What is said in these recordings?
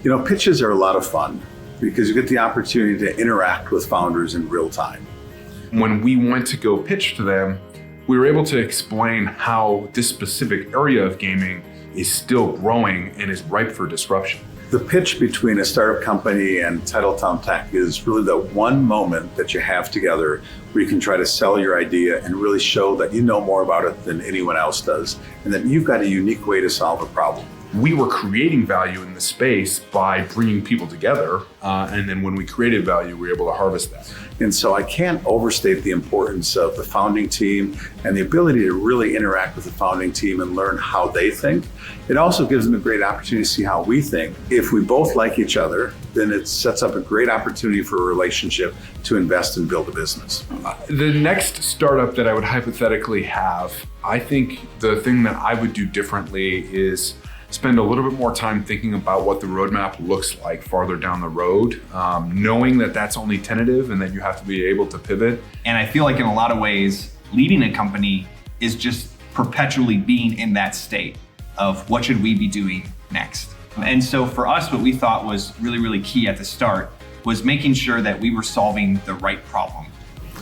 Pitches are a lot of fun because you get the opportunity to interact with founders in real time. When we went to go pitch to them, we were able to explain how this specific area of gaming is still growing and is ripe for disruption. The pitch between a startup company and TitletownTech is really the one moment that you have together where you can try to sell your idea and really show that you know more about it than anyone else does, and that you've got a unique way to solve a problem. We were creating value in the space by bringing people together, and then when we created value, we were able to harvest that. And so I can't overstate the importance of the founding team and the ability to really interact with the founding team and learn how they think. It also gives them a great opportunity to see how we think. If we both like each other, then it sets up a great opportunity for a relationship to invest and build a business. The next startup that I would hypothetically have, I think the thing that I would do differently is spend a little bit more time thinking about what the roadmap looks like farther down the road, knowing that that's only tentative and that you have to be able to pivot. And I feel like in a lot of ways, leading a company is just perpetually being in that state of what should we be doing next. And so for us, what we thought was really, really key at the start was making sure that we were solving the right problem.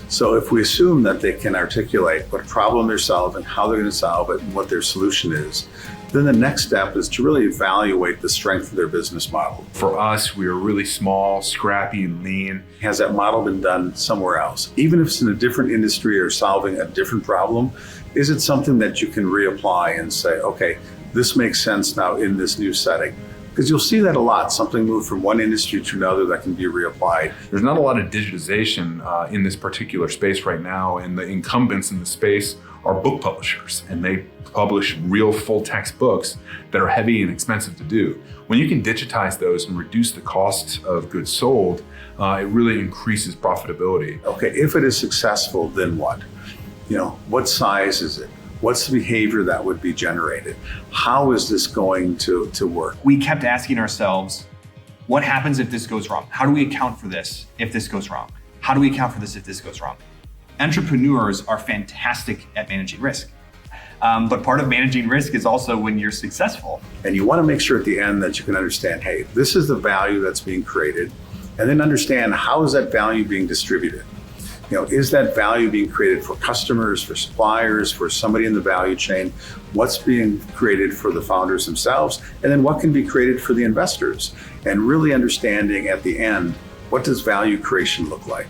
So if we assume that they can articulate what problem they're solving, how they're going to solve it, and what their solution is, then the next step is to really evaluate the strength of their business model. For us, we are really small, scrappy, and lean. Has that model been done somewhere else? Even if it's in a different industry or solving a different problem, is it something that you can reapply and say, okay, this makes sense now in this new setting? Because you'll see that a lot, something moved from one industry to another that can be reapplied. There's not a lot of digitization in this particular space right now, and the incumbents in the space are book publishers, and they publish real full text books that are heavy and expensive to do. When you can digitize those and reduce the cost of goods sold, it really increases profitability. Okay, if it is successful, then what? What size is it? What's the behavior that would be generated? How is this going to work? We kept asking ourselves, what happens if this goes wrong? How do we account for this if this goes wrong? How do we account for this if this goes wrong? Entrepreneurs are fantastic at managing risk. But part of managing risk is also when you're successful. And you want to make sure at the end that you can understand, hey, this is the value that's being created, and then understand how is that value being distributed? Is that value being created for customers, for suppliers, for somebody in the value chain? What's being created for the founders themselves? And then what can be created for the investors? And really understanding at the end, what does value creation look like?